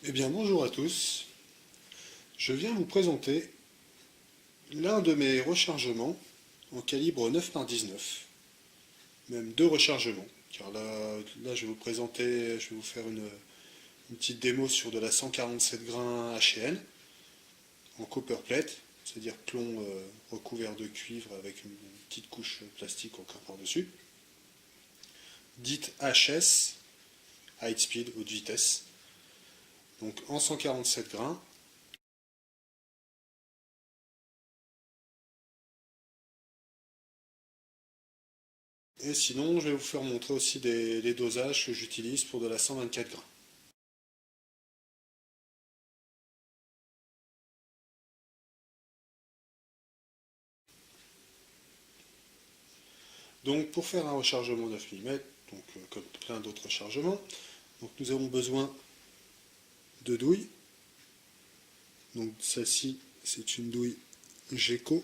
Eh bien bonjour à tous, je viens vous présenter l'un de mes rechargements en calibre 9 par 19, même deux rechargements, car là je vais vous présenter, je vais vous faire une petite démo sur de la 147 grains HN en copper plate, c'est-à-dire plomb recouvert de cuivre avec une petite couche plastique encore par-dessus, dite HS, High Speed, haute vitesse, donc en 147 grains. Et sinon, je vais vous faire montrer aussi les dosages que j'utilise pour de la 124 grains. Donc pour faire un rechargement 9 mm, donc, comme plein d'autres rechargements, donc, nous avons besoin de douilles. Donc celle-ci, c'est une douille Geco,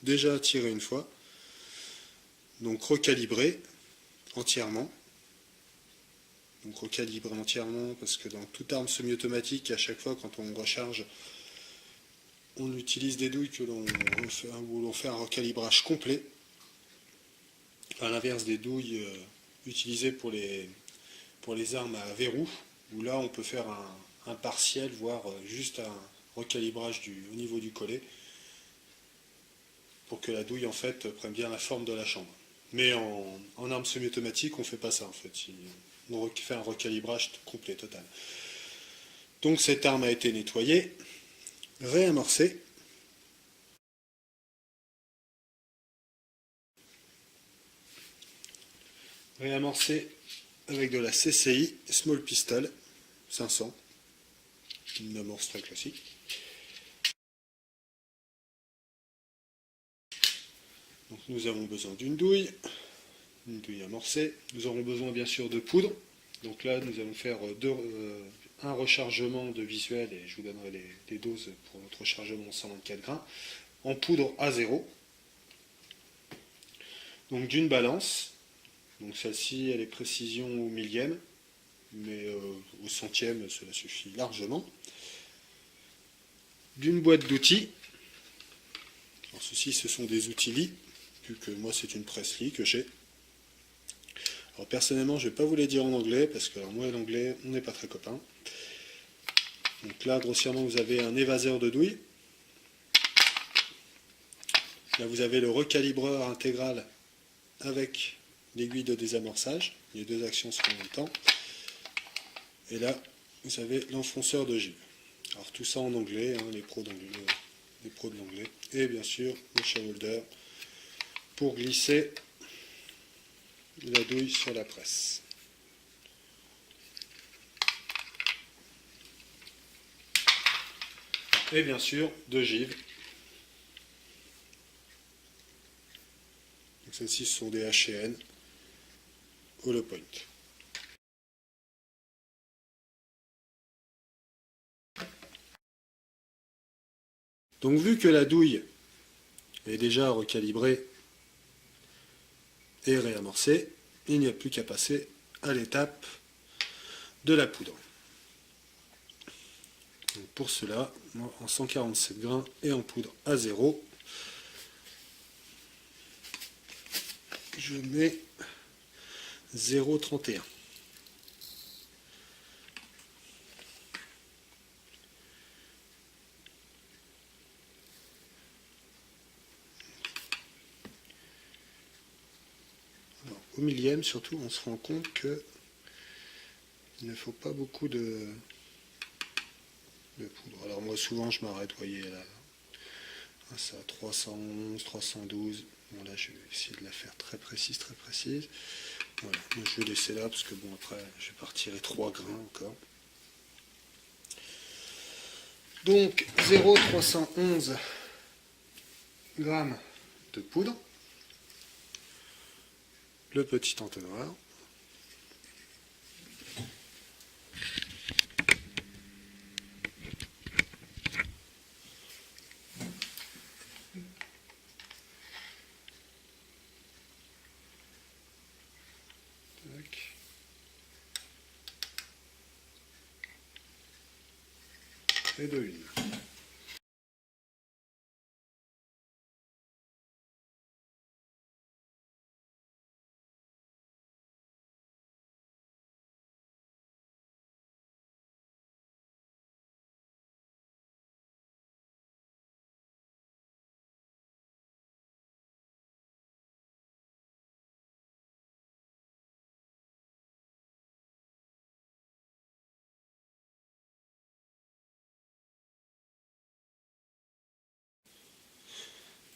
déjà tirée une fois, donc recalibrée entièrement. Donc recalibrée entièrement parce que dans toute arme semi-automatique, à chaque fois quand on recharge, on utilise des douilles où l'on fait un recalibrage complet, à l'inverse des douilles utilisées pour les armes à verrou, où là on peut faire un partiel, voire juste un recalibrage au niveau du collet, pour que la douille en fait prenne bien la forme de la chambre. Mais en arme semi-automatique, on ne fait pas ça en fait. On fait un recalibrage complet, total. Donc cette arme a été nettoyée, réamorcée. Réamorcée avec de la CCI Small Pistol 500, une amorce très classique. Donc nous avons besoin d'une douille amorcée. Nous aurons besoin bien sûr de poudre. Donc là nous allons faire un rechargement de visuel et je vous donnerai les doses pour notre rechargement 124 grains en poudre A0. Donc d'une balance. Donc celle-ci elle est précision au millième, mais au centième cela suffit largement. D'une boîte d'outils. Alors ceci ce sont des outils lits, vu que moi c'est une presse lit que j'ai. Alors personnellement, je ne vais pas vous les dire en anglais, parce que alors, moi et l'anglais, on n'est pas très copains. Donc là, grossièrement, vous avez un évaseur de douille. Là, vous avez le recalibreur intégral avec l'aiguille de désamorçage. Les deux actions seront en même temps. Et là, vous avez l'enfonceur d'ogive. Alors tout ça en anglais, hein, les pros de l'anglais. Et bien sûr, le shareholder pour glisser la douille sur la presse. Et bien sûr, d'ogive. Celles-ci sont des HN Hollow Point. Donc vu que la douille est déjà recalibrée et réamorcée, il n'y a plus qu'à passer à l'étape de la poudre. Donc pour cela, moi, en 147 grains et en poudre à 0, je mets 0,31. Au millième, surtout, on se rend compte que il ne faut pas beaucoup de poudre. Alors moi, souvent, je m'arrête, vous voyez, là, ça 311, 312. Bon, là, je vais essayer de la faire très précise, très précise. Voilà, moi, je vais laisser là, parce que bon, après, je vais pas retirer 3 grains encore. Donc 0,311 grammes de poudre, le petit entonnoir, et de 1.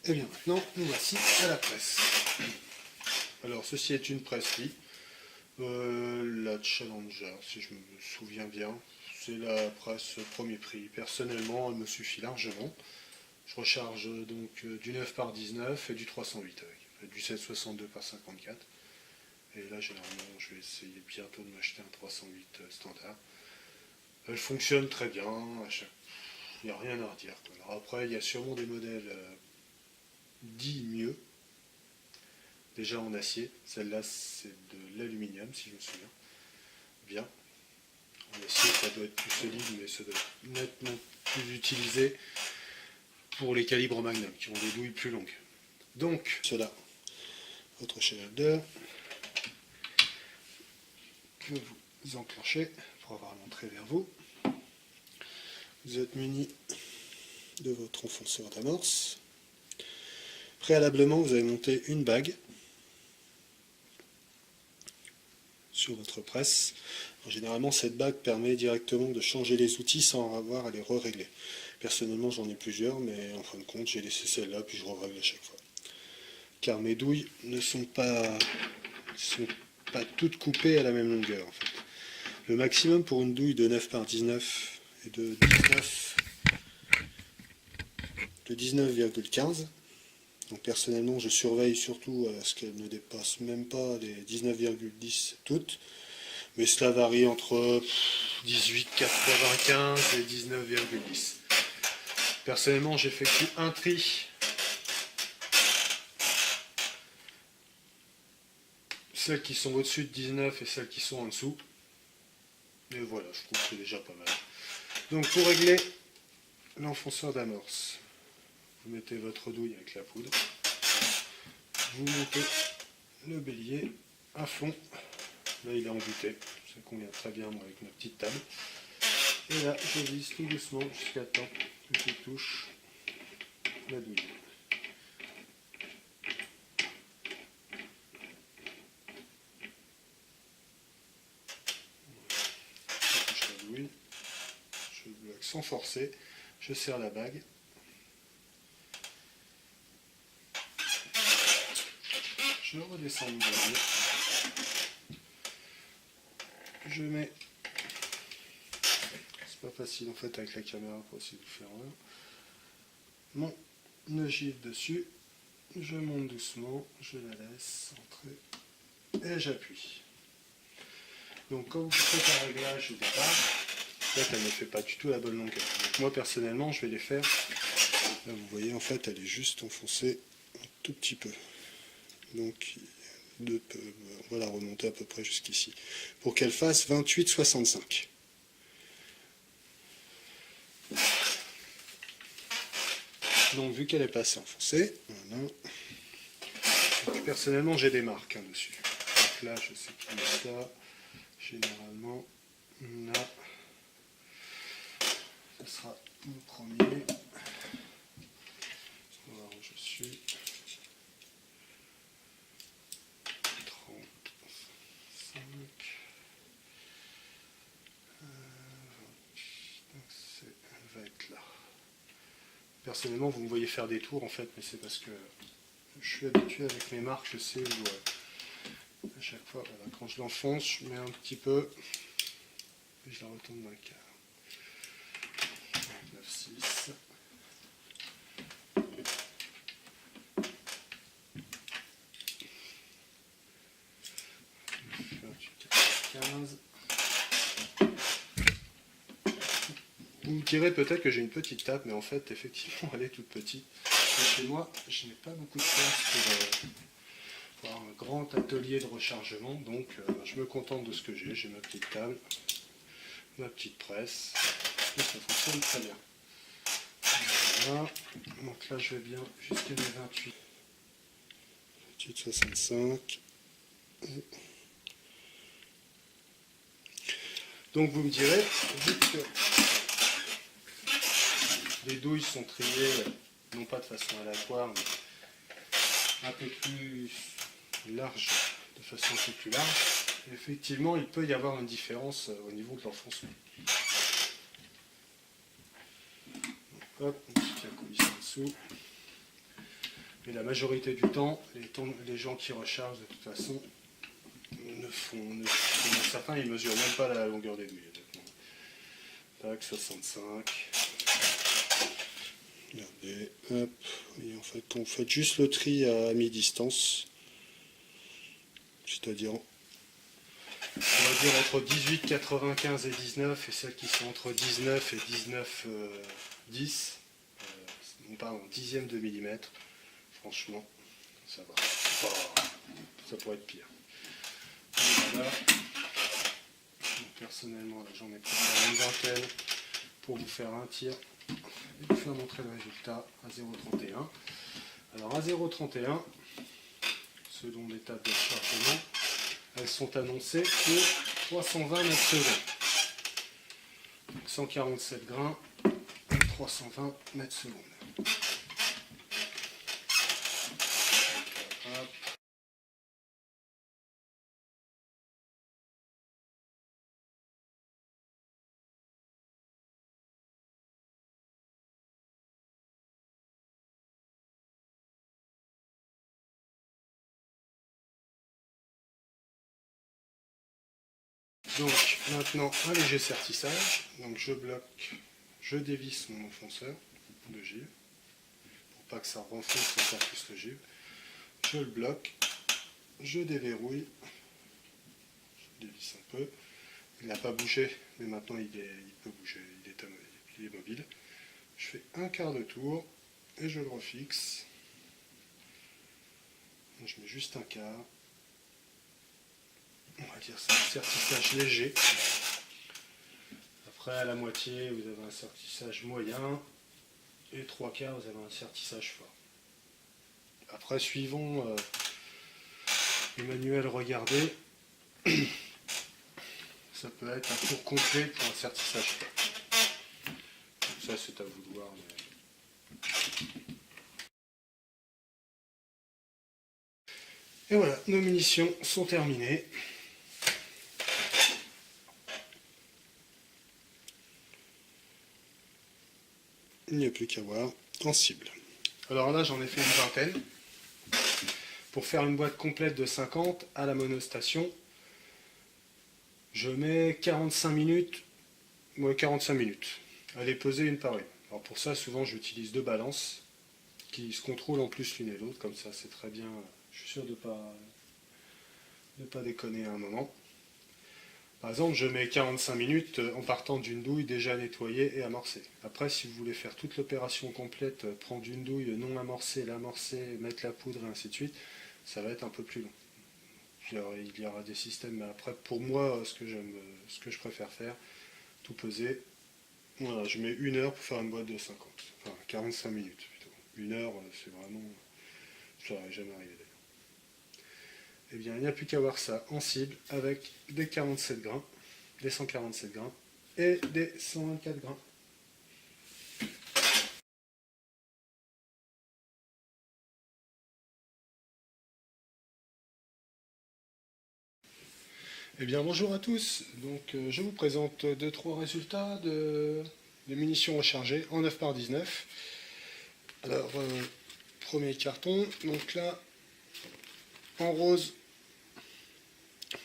Et bien maintenant, nous voici à la presse. Alors ceci est une presse lit. La Challenger, si je me souviens bien, c'est la presse premier prix. Personnellement, elle me suffit largement. Je recharge donc du 9 par 19 et du 308 avec du 762 par 54. Et là, généralement, je vais essayer bientôt de m'acheter un 308 standard. Elle fonctionne très bien. Il n'y a rien à redire. Alors après, il y a sûrement des modèles dits mieux. Déjà en acier. Celle-là, c'est de l'aluminium, si je me souviens bien. En acier, ça doit être plus solide, mais ça doit être nettement plus utilisé pour les calibres Magnum, qui ont des douilles plus longues. Donc, cela, votre shader que vous enclenchez pour avoir l'entrée vers vous. Vous êtes muni de votre enfonceur d'amorce. Préalablement, vous avez monté une bague sur votre presse. Alors, généralement, cette bague permet directement de changer les outils sans avoir à les re-régler. Personnellement, j'en ai plusieurs, mais en fin de compte, j'ai laissé celle-là, puis je re-règle à chaque fois. Car mes douilles ne sont pas toutes coupées à la même longueur, en fait. Le maximum pour une douille de 9 par 19 est de 19,15. Donc personnellement, je surveille surtout à ce qu'elle ne dépasse même pas les 19,10 toutes. Mais cela varie entre 18,95 et 19,10. Personnellement, j'effectue un tri. Celles qui sont au-dessus de 19 et celles qui sont en dessous. Et voilà, je trouve que c'est déjà pas mal. Donc pour régler l'enfonceur d'amorce, vous mettez votre douille avec la poudre. Vous montez le bélier à fond. Là, il est embuté. Ça convient très bien moi, avec ma petite table. Et là, je vise tout doucement jusqu'à temps que je touche la douille. Je touche la douille. Je bloque sans forcer. Je serre la bague. Je redescends le bélier. Je mets... C'est pas facile en fait avec la caméra pour essayer de faire mon ogive dessus. Je monte doucement, je la laisse entrer et j'appuie. Donc quand vous faites un réglage au départ, en fait elle ne fait pas du tout la bonne longueur. Donc moi personnellement je vais les faire. Là vous voyez en fait elle est juste enfoncée un tout petit peu. Donc on va la remonter à peu près jusqu'ici. Pour qu'elle fasse 28,65. Donc vu qu'elle est pas assez enfoncée, voilà. Donc, personnellement j'ai des marques dessus. Donc là je sais qu'il y a ça. Généralement là ce sera mon premier. On va voir où je suis. 35. Donc elle va être là. Personnellement, vous me voyez faire des tours en fait, mais c'est parce que je suis habitué avec mes marques, je sais où à chaque fois, voilà, quand je l'enfonce, je mets un petit peu et je la retourne d'un quart. 9,6. Vous me direz peut-être que j'ai une petite table, mais en fait, effectivement, elle est toute petite. Et chez moi, je n'ai pas beaucoup de place pour un grand atelier de rechargement, donc je me contente de ce que j'ai. J'ai ma petite table, ma petite presse, franchement ça fonctionne très bien. Voilà. Donc là je vais bien jusqu'à mes 28. 65. Donc vous me direz, vu que les douilles sont triées, non pas de façon aléatoire, mais un peu plus large, de façon un peu plus large, effectivement il peut y avoir une différence au niveau de l'enfoncement. Hop, on tient comme ça en dessous. Mais la majorité du temps, les gens qui rechargent de toute façon certains ils mesurent même pas la longueur des douilles. Tac, 65. Regardez, hop, et en fait quand vous faites juste le tri à mi-distance, c'est-à-dire on va dire entre 18, 95 et 19, et celles qui sont entre 19 et 19, 10, non pas en dixième de millimètre, franchement, ça va. Oh, ça pourrait être pire. Voilà. Personnellement, là, j'en ai préparé une vingtaine pour vous faire un tir et vous faire montrer le résultat à 0,31. Alors à 0,31, selon l'étape de chargement, elles sont annoncées pour 320 mètres secondes. Donc 147 grains, 320 mètres secondes. Hop. Donc maintenant un léger sertissage, donc je bloque, je dévisse mon enfonceur de givre, pour pas que ça renfonce encore plus le givre, je le bloque, je déverrouille, je dévisse un peu, il n'a pas bougé, mais maintenant il peut bouger, il est mobile, je fais un quart de tour et je le refixe, je mets juste un quart. On va dire c'est un sertissage léger. Après à la moitié vous avez un sertissage moyen et 3/4 vous avez un sertissage fort. Après suivant les manuels regardés, ça peut être un tour complet pour un sertissage fort. Donc ça c'est à vous de voir. Et voilà, nos munitions sont terminées. Il n'y a plus qu'à voir en cible. Alors là, j'en ai fait une vingtaine. Pour faire une boîte complète de 50 à la monostation, je mets 45 minutes. Ouais, 45 minutes. À les peser une par une. Alors pour ça, souvent, j'utilise deux balances qui se contrôlent en plus l'une et l'autre. Comme ça, c'est très bien. Je suis sûr de ne pas déconner à un moment. Par exemple, je mets 45 minutes en partant d'une douille déjà nettoyée et amorcée. Après, si vous voulez faire toute l'opération complète, prendre une douille non amorcée, l'amorcer, mettre la poudre et ainsi de suite, ça va être un peu plus long. Il y aura des systèmes, mais après, pour moi, ce que je préfère faire, tout peser, voilà, je mets 1 heure pour faire une boîte de 50. Enfin, 45 minutes plutôt. 1 heure, c'est vraiment... Ça n'aurait jamais arrivé d'ailleurs. Eh bien, il n'y a plus qu'à voir ça en cible avec des 47 grains, des 147 grains et des 124 grains. Eh bien, bonjour à tous. Donc, je vous présente 2-3 résultats de munitions rechargées en 9 par 19. Alors, premier carton. Donc là, en rose,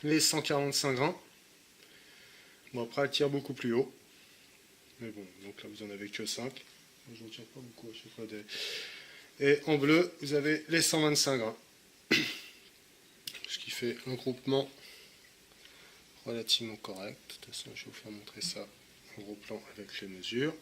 les 145 grains. Bon, après, elle tire beaucoup plus haut. Mais bon, donc là, vous en avez que 5. Je ne tire pas beaucoup à chaque fois. Et en bleu, vous avez les 125 grains. Ce qui fait un groupement relativement correct. De toute façon, je vais vous faire montrer ça en gros plan avec les mesures.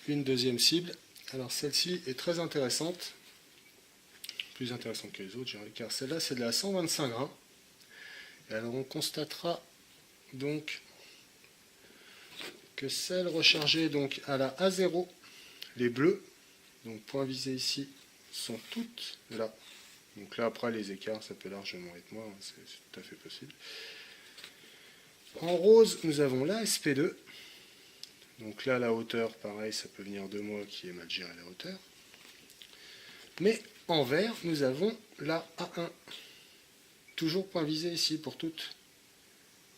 Une deuxième cible. Alors celle-ci est très intéressante plus intéressantes que les autres, car celle-là c'est de la 125 grains. Et alors on constatera donc que celle rechargée donc à la A0, les bleus, donc point visé ici, sont toutes là. Donc là après les écarts ça peut largement être moins, c'est tout à fait possible. En rose nous avons la SP2. Donc là la hauteur pareil ça peut venir de moi qui ai mal géré la hauteur. Mais en vert nous avons la A1. Toujours point visé ici pour toutes.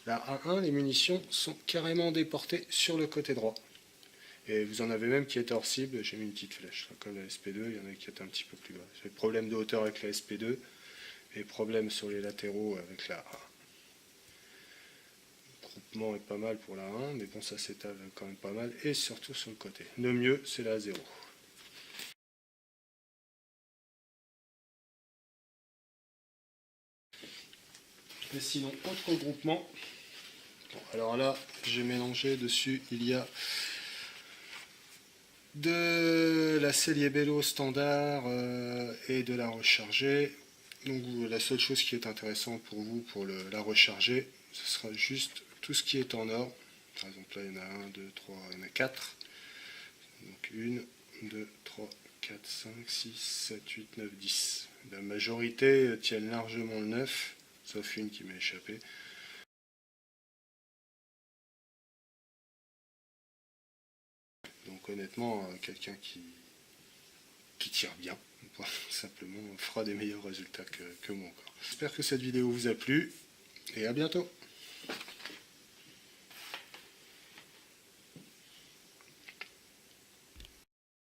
La A1, les munitions sont carrément déportées sur le côté droit. Et vous en avez même qui est hors cible, j'ai mis une petite flèche. Comme la SP2, il y en a qui est un petit peu plus bas. J'ai problème de hauteur avec la SP2 et problème sur les latéraux avec la A1. Le groupement est pas mal pour la A1, mais bon, ça s'étale quand même pas mal, et surtout sur le côté. Le mieux, c'est la A0. Et sinon, autre groupement. Bon, alors là, j'ai mélangé dessus, il y a de la Cellier Bello standard et de la rechargée. Donc la seule chose qui est intéressante pour vous, pour la recharger, ce sera juste tout ce qui est en or. Par exemple là il y en a 1, 2, 3, il y en a 4. Donc 1, 2, 3, 4, 5, 6, 7, 8, 9, 10. La majorité tiennent largement le 9, sauf une qui m'est échappée. Donc honnêtement, quelqu'un qui tire bien, simplement, fera des meilleurs résultats que moi encore. J'espère que cette vidéo vous a plu, et à bientôt.